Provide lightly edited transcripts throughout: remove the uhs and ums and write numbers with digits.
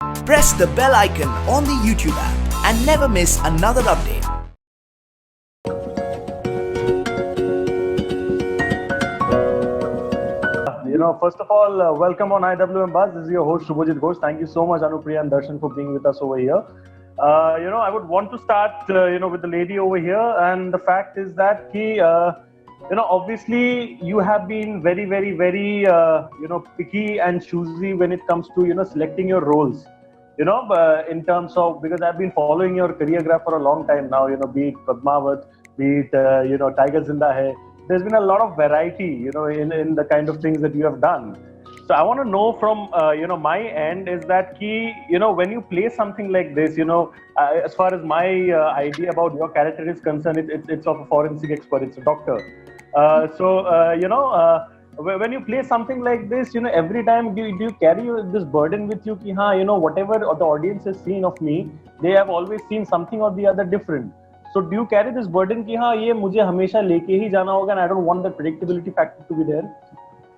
Press the bell icon on the YouTube app and never miss another update. First of all, welcome on IWMBuzz. This is your host Shubhajit Ghosh. Thank you so much, Anupria and Darshan, for being with us over here. I would want to start, with the lady over here, and the fact is that obviously you have been very, very, very, picky and choosy when it comes to, selecting your roles. In terms of, because I've been following your career graph for a long time now. Be it Padmavat, be it Tiger Zinda Hai. There's been a lot of variety, in the kind of things that you have done. So I want to know from, my end is that when you play something like this, as far as my idea about your character is concerned, it's of a forensic expert, it's a doctor. When you play something like this, every time do you carry this burden with you, whatever the audience has seen of me, they have always seen something or the other different. So do you carry this burden कि हाँ ये मुझे हमेशा लेके ही जाना होगा, and I don't want the predictability factor to be there?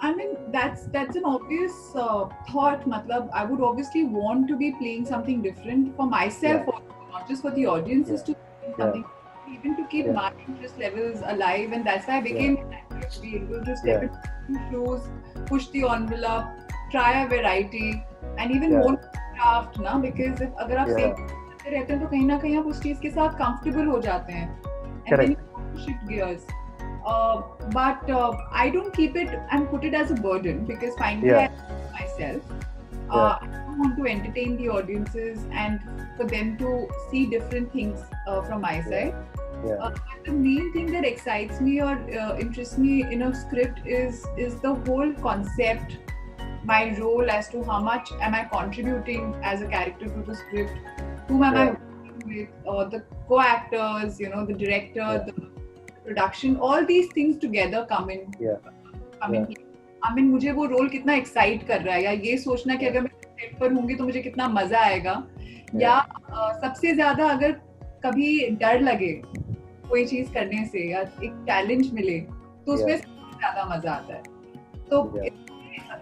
I mean, that's an obvious thought. Matlab, I would obviously want to be playing something different for myself, not just for the audiences to see something, even to keep my interest levels alive. And that's why I became an actor, to be able to step into shows, push the envelope, try a variety, and even more craft, na? Because if अगर आप same करते रहते हैं तो कहीं ना कहीं आप उस चीज के साथ comfortable हो जाते हैं. And then you shift gears. But I don't keep it and put it as a burden, because finally I know myself. I don't want to entertain the audiences and for them to see different things from my side. But the main thing that excites me or interests me in a script is the whole concept, my role, as to how much am I contributing as a character to the script, whom am I working with, the co-actors, the director, the production, all these things together come in. I mean, मुझे वो role कितना excite कर रहा है, या ये सोचना कि अगर मैं सेट पर होंगी तो मुझे कितना मजा आएगा, या सबसे ज्यादा अगर कभी डर लगे कोई चीज करने से या एक चैलेंज मिले तो उसमें सबसे ज्यादा मजा आता है. तो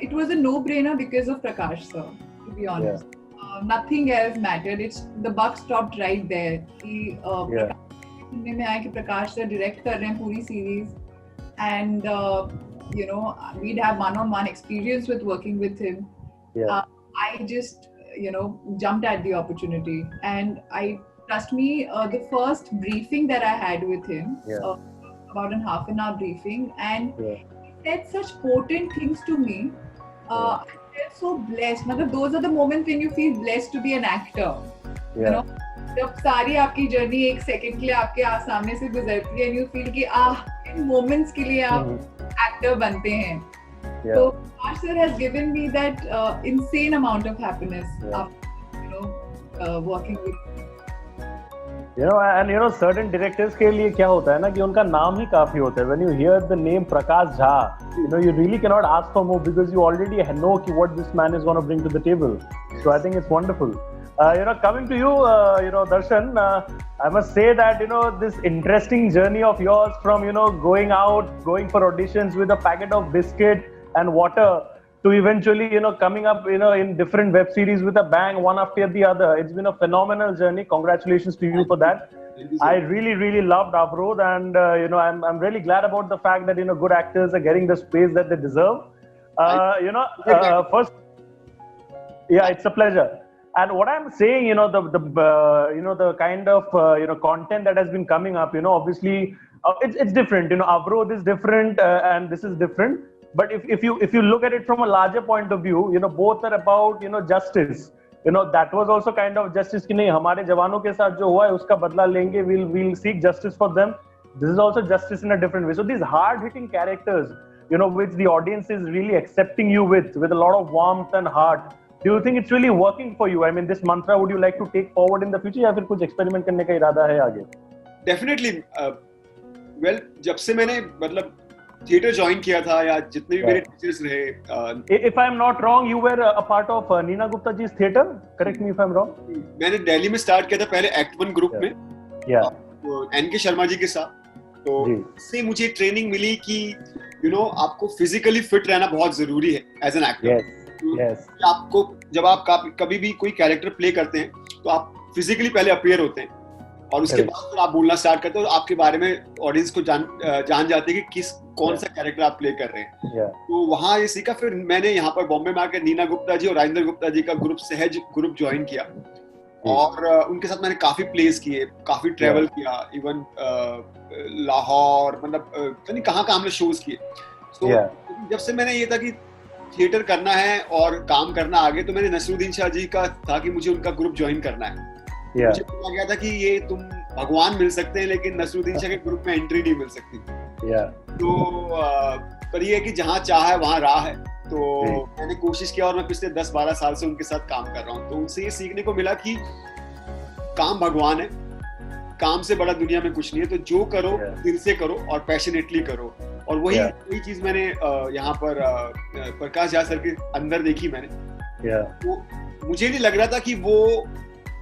it was a no-brainer because of Prakash sir, to be honest. Nothing else mattered. The buck stopped right there. सुनने में आया कि प्रकाश सर डायरेक्ट कर रहे हैं पूरी series, and we'd have one-on-one experience with working with him. I just jumped at the opportunity, and trust me, the first briefing that I had with him, about a half an hour briefing, and he said such potent things to me. I felt so blessed. Those are the moments when you feel blessed to be an actor. जब सारी आपकी journey एक second के लिए आपके सामने से गुजरती है, यू फील कि इन मोमेंट्स के लिए आप एक्टर बनते हैं. तो Prakash sir has given me that insane amount of happiness after working with and certain directors के लिए क्या होता है ना कि उनका नाम ही काफी होता है. When you hear the name Prakash Jha, you really cannot ask for more, because you already know what this man is going to bring to the table. So I think it's wonderful. Coming to you, Darshan, I must say that, this interesting journey of yours from, going for auditions with a packet of biscuit and water to eventually, coming up, in different web series with a bang, one after the other. It's been a phenomenal journey. Congratulations to you for that. I really, really loved Avro, and, I'm really glad about the fact that, good actors are getting the space that they deserve. First, it's a pleasure. And what I'm saying, the kind of content that has been coming up, obviously it's different. Avro is different, and this is different. But if you look at it from a larger point of view, both are about justice. That was also kind of justice. कि नहीं हमारे जवानों के साथ जो हुआ है उसका बदला लेंगे. We'll seek justice for them. This is also justice in a different way. So these hard-hitting characters, which the audience is really accepting you with a lot of warmth and heart. Do you think it's really working for you? I mean, this mantra would you like to take forward in the future, या फिर कुछ experiment करने का इरादा है आगे? Definitely. Well, जब से मैंने थिएटर ज्वाइन किया था, या जितने भी मेरे टीचर्स रहे. If I'm not wrong, you were a part of Neena Gupta ji's theater. Correct me if I'm wrong. मैंने दिल्ली में स्टार्ट किया था पहले एक्ट 1 ग्रुप में. एनके शर्मा जी के साथ. तो उससे मुझे ट्रेनिंग मिली कि आपको फिजिकली फिट रहना बहुत जरूरी है एज एन एक्टर. Yes. आपको जब आप कभी भी कोई कैरेक्टर प्ले करते हैं तो आप फिजिकली पहले अपीयर होते हैं और उसके बाद फिर आप बोलना स्टार्ट करते हो, आपके बारे में ऑडियंस को जान जाते हैं कि कौन सा कैरेक्टर आप प्ले कर रहे हैं. तो वहाँ ये सीखा. फिर मैंने यहाँ पर बॉम्बे में आकर नीना गुप्ता जी और राजेंद्र गुप्ता जी का सहज ग्रुप ज्वाइन किया और उनके साथ मैंने काफी प्लेस किए, काफी ट्रेवल किया, इवन लाहौर, मतलब नहीं कहाँ हमने शोज किए. तो जब से मैंने ये था कि थिएटर करना है और काम करना आगे, तो मैंने नसरुद्दीन शाह जी का था कि मुझे उनका ग्रुप ज्वाइन करना है. मुझे बोला गया था कि ये तुम भगवान मिल सकते हैं लेकिन नसरुद्दीन शाह के ग्रुप में एंट्री नहीं मिल सकती. तो पर ये है कि जहाँ चाह है वहाँ राह है. तो मैंने कोशिश किया और मैं पिछले 10-12 साल से उनके साथ काम कर रहा हूँ. तो उनसे ये सीखने को मिला कि काम भगवान है, काम से बड़ा दुनिया में कुछ नहीं है. तो जो करो दिल से करो और पैशनेटली करो. और वही चीज मैंने यहाँ पर प्रकाश झा सर के अंदर देखी मैंने. तो मुझे नहीं लग रहा था कि वो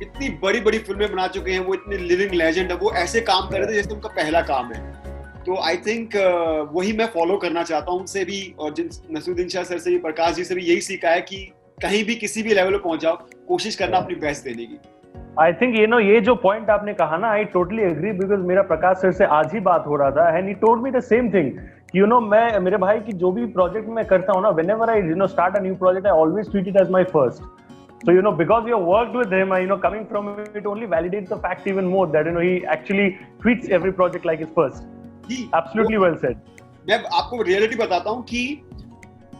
इतनी बड़ी फिल्में बना चुके हैं, वो इतने लिविंग लेजेंड है, वो ऐसे काम कर रहे थे जैसे उनका पहला काम है. तो आई थिंक वही मैं फॉलो करना चाहता हूँ उनसे भी, और नसरुद्दीन शाह सर से भी, प्रकाश जी से भी यही सीखा है कि कहीं भी किसी भी लेवल पे पहुंच जाओ, कोशिश करना अपनी बेस्ट देने की. आई थिंक ये जो पॉइंट आपने कहा ना, आई टोटली एग्री, बिकॉज मेरा प्रकाश सर से आज ही बात हो रहा था and he told me the same thing. मैं मेरे भाई की जो भी प्रोजेक्ट मैं करता हूँ ना, whenever I start a new project, I always treat it as my first. So because you have worked with him, coming from it only validates the fact even more that he actually treats every project like his first. Absolutely well said. मैं आपको reality बताता हूँ कि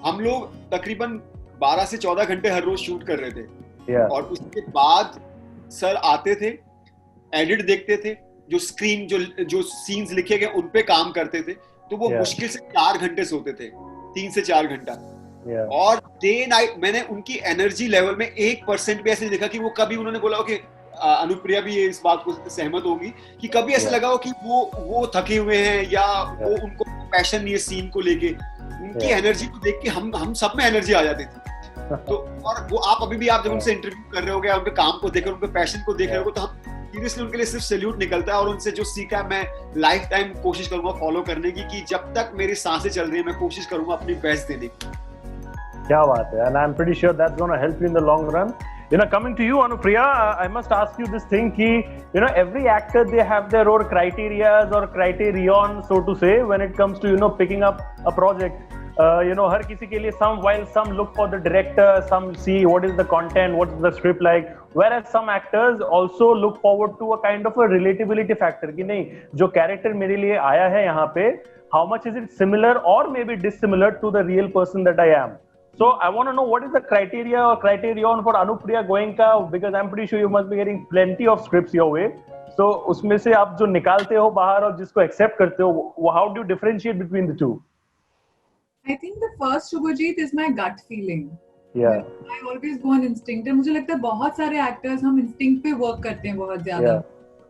हम लोग तकरीबन 12 से 14 घंटे हर रोज शूट कर रहे थे. और उसके बाद सर आते थे, एडिट देखते थे, जो स्क्रीन जो सीन्स लिखे गए उन पे काम करते थे. तो वो मुश्किल से 4 घंटे सोते थे, 3 से 4 घंटा. और डे नाइट मैंने उनकी एनर्जी लेवल में 1% भी ऐसे देखा कि वो कभी उन्होंने बोला हो कि अनुप्रिया भी इस बात को सहमत होगी कि कभी ऐसा लगा हो कि वो थके हुए हैं या वो उनको पैशन नहीं है सीन को लेके. उनकी एनर्जी को देख के हम सब में एनर्जी आ जाती थी. तो और वो आप अभी भी आप जब उनसे इंटरव्यू कर रहे हो, उनके काम को देख रहे हो, उनके पैशन को देख रहे हो, तो हम सीरियसली उनके लिए सिर्फ सैल्यूट निकलता है. और उनसे जो सीखा है मैं लाइफ टाइम कोशिश करूंगा फॉलो करने की, कि जब तक मेरी सांसें चल रही है मैं कोशिश करूंगा अपनी बेस्ट देने की. क्या बात है, and I'm pretty sure that's going to help you in the long run. Coming to you, Anupriya, I must ask you this thing ki, every actor, they have their own criterias or criterion, so to say, when it comes to, picking up a project. हर किसी के लिए some look for the director, some see what is the content, what is the script like, whereas some actors also look forward to a kind of a relatability factor कि नहीं, जो character मेरे लिए आया है यहाँ पे, how much is it similar or maybe dissimilar to the real person that I am. So I want to know what is the criteria or criterion for Anupria Goenka, because I'm pretty sure you must be getting plenty of scripts your way. So उसमें से आप जो निकालते हो बाहर और जिसको accept करते हो, how do you differentiate between the two? I think the first Shubhajit is my gut feeling. Yeah. I always go on instinct. मुझे लगता है बहुत सारे actors हम instinct पे work करते हैं बहुत ज़्यादा.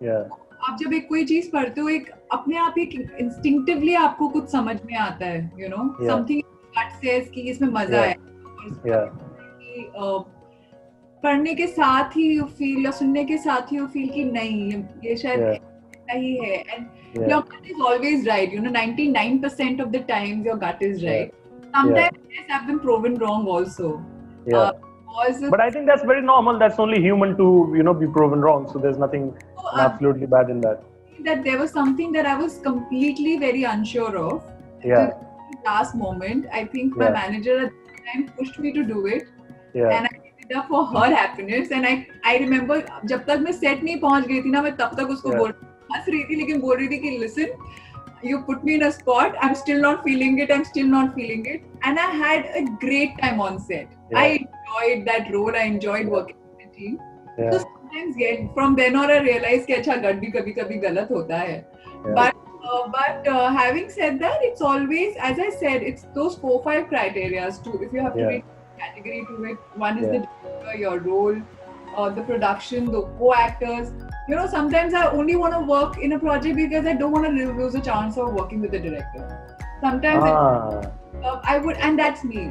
Yeah. आप जब एक कोई चीज पढ़ते हो, एक अपने आप एक instinctively आपको कुछ समझ में आता है, something gut says कि इसमें मजा है. पढ़ने के साथ ही you feel, या सुनने के साथ ही you feel कि नहीं ये शायद सही है. And your gut is always right. 99% of the times your gut is right. Sometimes yes, I've been proven wrong also. But I think that's very normal. That's only human to be proven wrong. So there's nothing absolutely bad in that. That there was something that I was completely very unsure of. Yeah. The last moment, I think my manager at the time pushed me to do it. And I did it up for her happiness. And I remember जब तक मैं set नहीं पहुंच गई थी ना, मैं तब तक उसको हंस रही थी, लेकिन बोल रही थी कि listen, you put me in a spot, I'm still not feeling it. And I had a great time on set. I enjoyed that role. I enjoyed working with the team. So sometimes from then on I realized कि अच्छा गट भी कभी-कभी गलत होता है. But having said that, it's always, as I said, it's those 4-5 criteria too. If you have to make a category to it, one is the director, your role, the production, the co-actors. Sometimes I only want to work in a project because I don't want to lose a chance of working with the director. Sometimes I would, and that's me.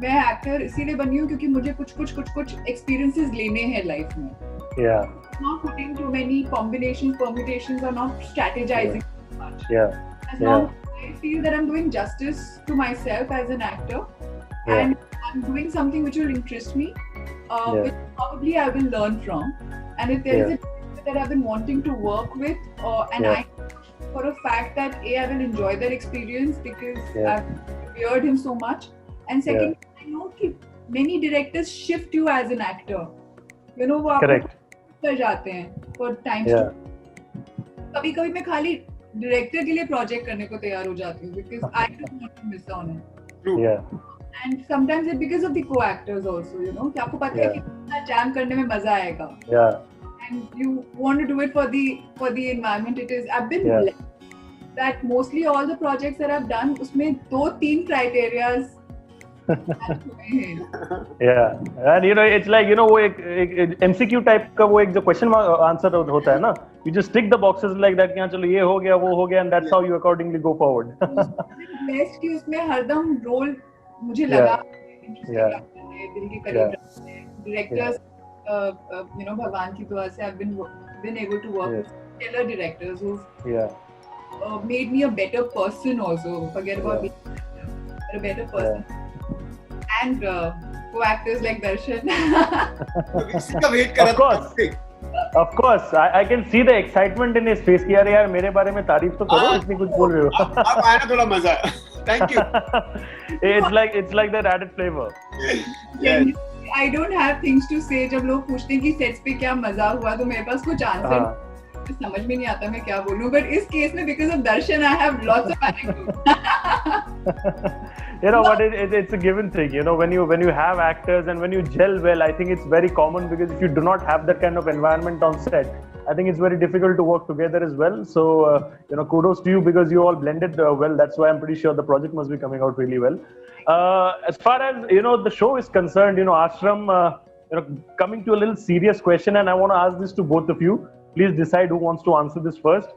मैं actor इसीलिए बनी हूँ क्योंकि मुझे कुछ experiences लेने हैं life में. Not putting too many combinations, permutations, or not strategizing too much. As long as I feel that I'm doing justice to myself as an actor, and I'm doing something which will interest me, which probably I will learn from. And if there is a director that I've been wanting to work with, and I know for a fact that I will enjoy that experience because I've revered him so much. And second, I know that many directors shift you as an actor. You know, वो आपको कर जाते हैं for times. कभी-कभी मैं खाली director के लिए प्रोजेक्ट करने को तैयार हो जाती हूँ because I don't want to miss on it. And sometimes it's because of the co-actors also, you know, कि आपको पता है कि कितना जैम करने में मजा आएगा. And you want to do it for the environment it is. I've been blessed that mostly all the projects that I've done, उसमें 2-3 criterias. And you know, it's like, you know, वो एक MCQ type का वो एक जो question answer होता है ना, you just tick the boxes like that कि हाँ चलो ये हो गया वो हो गया, and that's how you accordingly go forward. Best कि उसमें हरदम role मुझे लगा दिल के करीब directors, you know, भगवान की दुआ से I've been able to work with stellar directors who've made me a better person also. Forget about being a better person. And co-actors like Darshan. Of course, I can see the excitement in his face कि यार यार मेरे बारे में तारीफ तो करो, इतनी कुछ बोल रहे हो. अब आया ना थोड़ा मजा. Thank you. It's like that added flavor. Yes. I don't have things to say. जब लोग पूछते हैं कि सेट्स पे क्या मजा हुआ तो मेरे पास कुछ आंसर समझ में नहीं आता मैं क्या बोलूं. But इस केस में because of Darshan I have lots of anecdotes. You know what? It's a given thing. You know, when you have actors and when you gel well, I think it's very common because if you do not have that kind of environment on set, I think it's very difficult to work together as well. So you know, kudos to you because you all blended well. That's why I'm pretty sure the project must be coming out really well. As far as you know, the show is concerned, you know, Aashram, you know, coming to a little serious question, and I want to ask this to both of you. Please decide who wants to answer this first.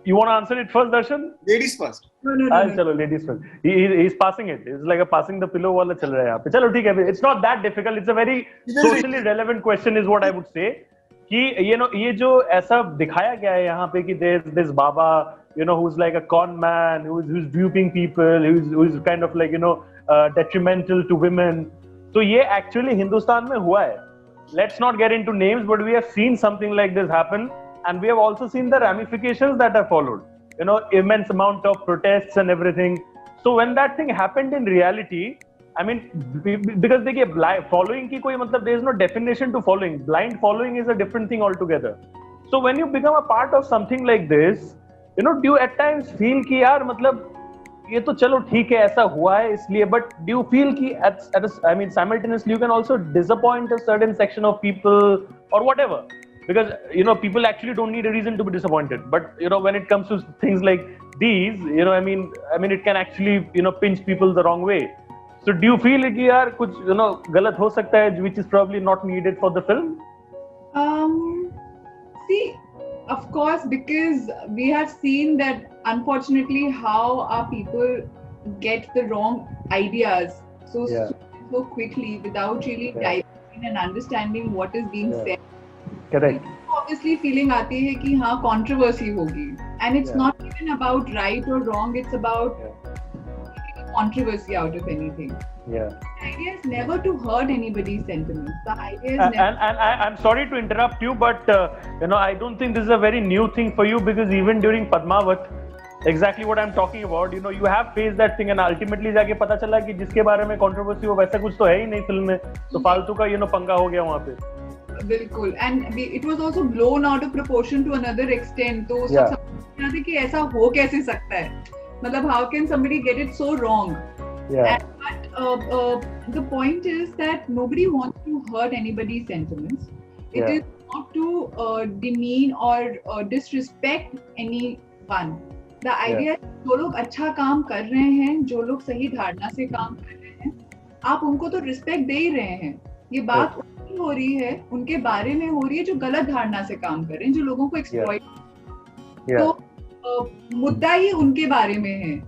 You want to answer it first, Darshan? Ladies first. No. Chalo, ladies first. He's passing it. It's like a passing the pillow wala chal raha hai yahan pe. Chalo, theek hai. It's not that difficult. It's a very socially relevant question, is what I would say. कि you know ये जो ऐसा दिखाया गया है यहाँ पे कि there's Baba, you know, who's like a con man, who's duping people, who's kind of like, you know, detrimental to women. So ये actually हिंदुस्तान में हुआ है. Let's not get into names, but we have seen something like this happen, and we have also seen the ramifications that have followed. You know, immense amount of protests and everything. So when that thing happened in reality, I mean, because देखिए following की कोई मतलब there is no definition to following. Blind following is a different thing altogether. So when you become a part of something like this, you know, do you at times feel कि यार मतलब ये तो चलो ठीक है ऐसा हुआ है इसलिए, but do you feel कि I mean simultaneously you can also disappoint a certain section of people or whatever, because you know people actually don't need a reason to be disappointed, but you know when it comes to things like these, you know, I mean it can actually, you know, pinch people the wrong way. So do you feel कि यार कुछ, you know, गलत हो सकता है which is probably not needed for the film? See, of course, because we have seen that unfortunately how our people get the wrong ideas so quickly without really diving in and understanding what is being said. Correct. Obviously feeling आती है कि हाँ controversy होगी, and it's not even about right or wrong, it's about controversy out of anything. The idea is never to hurt anybody's sentiments. The idea is never. And I'm sorry to interrupt you, but you know, I don't think this is a very new thing for you, because even during Padmavat, exactly what I'm talking about, you know, you have faced that thing, and ultimately जाके पता चला कि जिसके बारे में controversy हो वैसा कुछ तो है ही नहीं फिल्म में, तो फालतू का, you know, पंगा हो गया वहाँ पे. बिल्कुल, and it was also blown out of proportion to another extent. तो सब समझ रहे थे कि ऐसा हो कैसे सकता है, मतलब how can somebody get it so wrong? But the point is that nobody wants to hurt anybody's sentiments. It is not to demean or disrespect anyone. The idea is जो लोग अच्छा काम कर रहे हैं, जो लोग सही धारणा से काम कर रहे हैं, आप उनको तो रिस्पेक्ट दे ही रहे हैं. ये बात उनकी हो रही है, उनके बारे में हो रही है जो गलत धारणा से काम कर रहे हैं, जो लोगों को एक्सप्लॉइट. तो मुद्दा ही उनके बारे में है.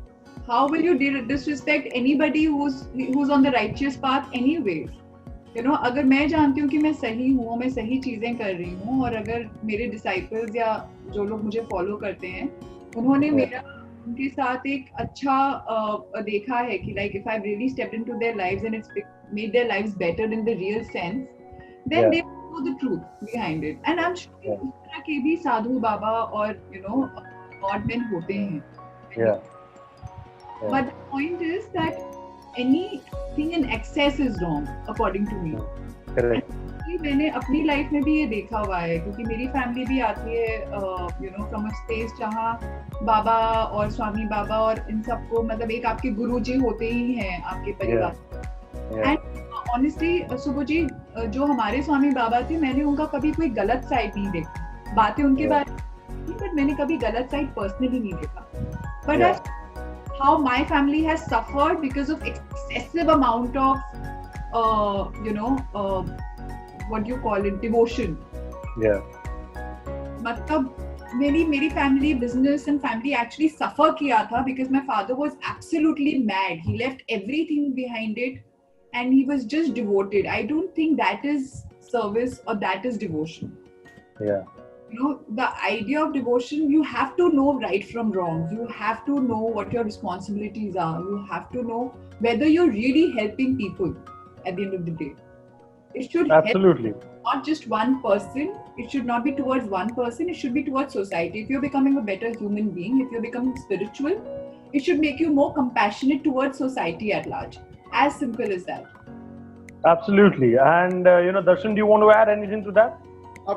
How will you disrespect anybody who's on the righteous path anyways? You know, अगर मैं जानती हूँ कि मैं सही हूँ, मैं सही चीजें कर रही हूँ, और अगर मेरे disciples या जो लोग मुझे follow करते हैं, उन्होंने मेरा उनके साथ एक अच्छा देखा है कि like if I've really stepped into their lives and it's made their lives better in the real sense, then they know the truth behind it. And I'm sure उस तरह के भी साधु बाबा और God men होते हैं. But the point is that anything in excess is wrong according to me. Correct. मैंने अपनी life में भी ये देखा हुआ है क्योंकि मेरी फैमिली भी आती है फ्रॉम अ स्पेस जहाँ बाबा और स्वामी बाबा और इन सबको मतलब एक आपके गुरुजी होते ही हैं आपके परिवार. एंड ऑनेस्टली सुबो जी जो हमारे स्वामी बाबा थे मैंने उनका कभी कोई गलत साइड नहीं देखा. बातें उनके बारे में बट मैंने कभी गलत साइड पर्सनली नहीं देखा. But how my family has suffered because of excessive amount of what you call it, devotion. मतलब मेरी family business and family actually suffer किया था because my father was absolutely mad. He left everything behind it and he was just devoted. I don't think that is service or that is devotion. The idea of devotion, you have to know right from wrong. You have to know what your responsibilities are. You have to know whether you're really helping people at the end of the day. It should absolutely help not just one person. It should not be towards one person. It should be towards society. If you're becoming a better human being, if you're becoming spiritual, it should make you more compassionate towards society at large. As simple as that. Absolutely. And Darshan, do you want to add anything to that?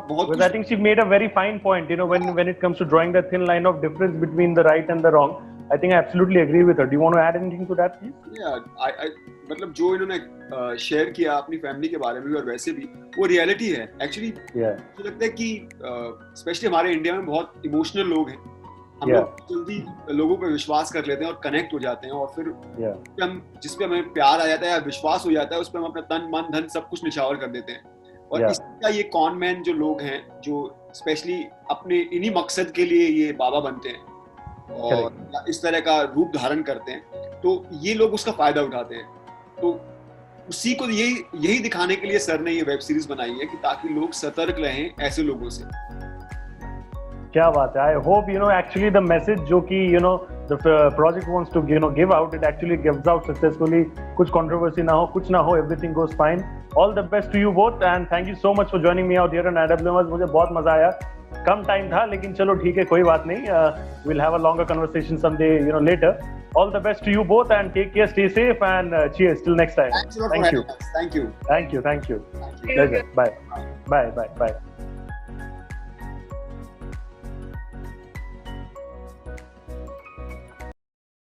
Because I think she made a very fine point. When it comes to drawing the thin line of difference between the right and the wrong, I think I absolutely agree with her. Do you want to add anything to that, please? Yeah, मतलब जो इन्होंने share किया अपनी family के बारे में भी और वैसे भी वो रियलिटी है एक्चुअली. मुझे लगता है कि स्पेशली हमारे इंडिया में बहुत इमोशनल लोग हैं. हम लोग जल्दी लोगों पे विश्वास कर लेते हैं और कनेक्ट हो जाते हैं और फिर हम जिस पे हमें प्यार आ जाता है या विश्वास हो जाता है उस पे हम अपना तन मन धन सब कुछ निछावर कर देते हैं. और इसका ये कॉन मैन जो लोग हैं जो स्पेशली अपने इन्हीं मकसद के लिए ये बाबा बनते हैं और इस तरह का रूप धारण करते हैं तो ये लोग उसका फायदा उठाते हैं. तो उसी को यही दिखाने के लिए सर ने ये वेब सीरीज बनाई है कि ताकि लोग सतर्क रहें ऐसे लोगों से. क्या बात है. I hope actually the message जो कि the project wants to give out, it actually gives out successfully. कुछ controversy ना हो, कुछ ना हो, everything goes fine. All the best to you both and thank you so much for joining me out here on IWMBuzz. मुझे बहुत मजा आया. कम टाइम था लेकिन चलो ठीक है कोई बात नहीं. We'll have a longer conversation someday later. All the best to you both and take care, stay safe and cheers till next time. Thank you. Thank you. Pleasure. Bye.